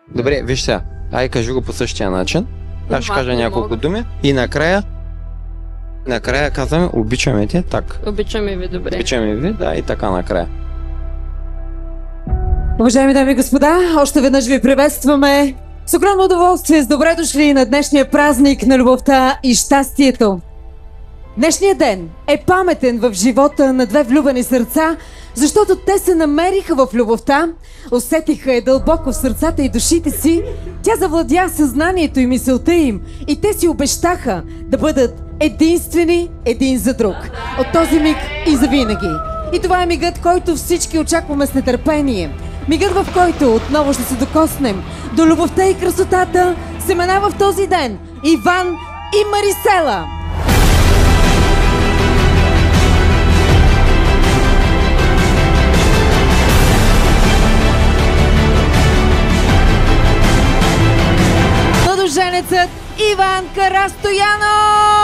Добре, виж сега. Ай, кажи го по същия начин. Аз ще кажа няколко думи. И накрая казваме обичаме те, так. Обичаме ви, добре. Обичаме ви, да, и така накрая. Уважаеми дами и господа, още веднъж ви приветстваме с огромно удоволствие. С добре дошли на днешния празник на любовта и щастието. Днешният ден е паметен в живота на две влюбени сърца, защото те се намериха в любовта, усетиха я дълбоко в сърцата и душите си, тя завладя съзнанието и мисълта им и те си обещаха да бъдат единствени един за друг. От този миг и завинаги. И това е мигът, който всички очакваме с нетърпение. Мигът, в който отново ще се докоснем до любовта и красотата, семена в този ден Иван и Марисела. Младоженецът Иван Карастоянов!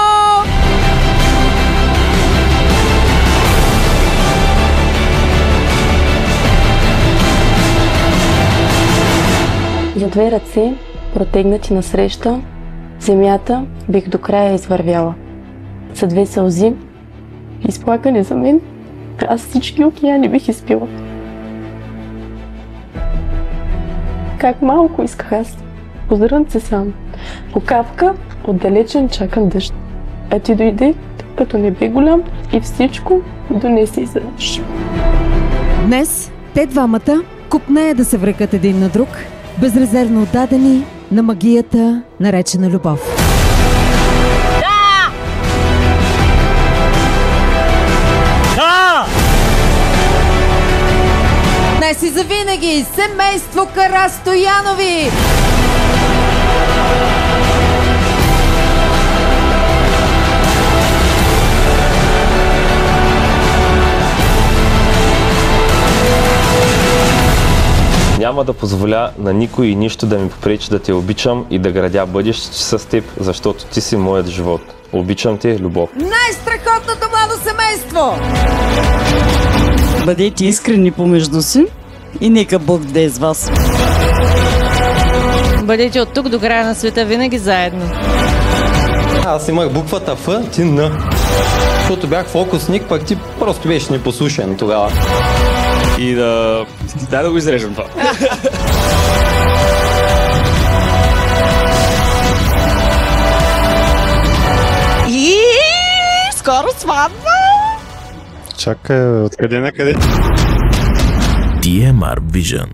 За две ръце, протегнати насреща, земята бих до края извървяла. За две сълзи, изплакани за мен, аз всички океани бих изпила. Как малко исках аз, по зрънце сам, по капка отдалечен чакам дъжд. А ти дойде като небе голям и всичко донеси изведнъж. Днес те двамата купнеят да се врекат един на друг, безрезервно отдадени на магията, наречена любов. Да! Да! Днес и завинаги семейство Карастоянови! Няма да позволя на никой и нищо да ми попречи да те обичам и да градя бъдещето с теб, защото ти си моят живот. Обичам те, любов. Най-страхотното младо семейство! Бъдете искрени помежду си и нека Бог да е с вас. Бъдете от тук до края на света винаги заедно. Аз имах буквата Ф, ти Н. Защото бях фокусник, пък ти просто беше непослушен тогава. И да... Дай да го изрежем това. И скоро сватба! Чакай, откъде на къде? DMR Vision.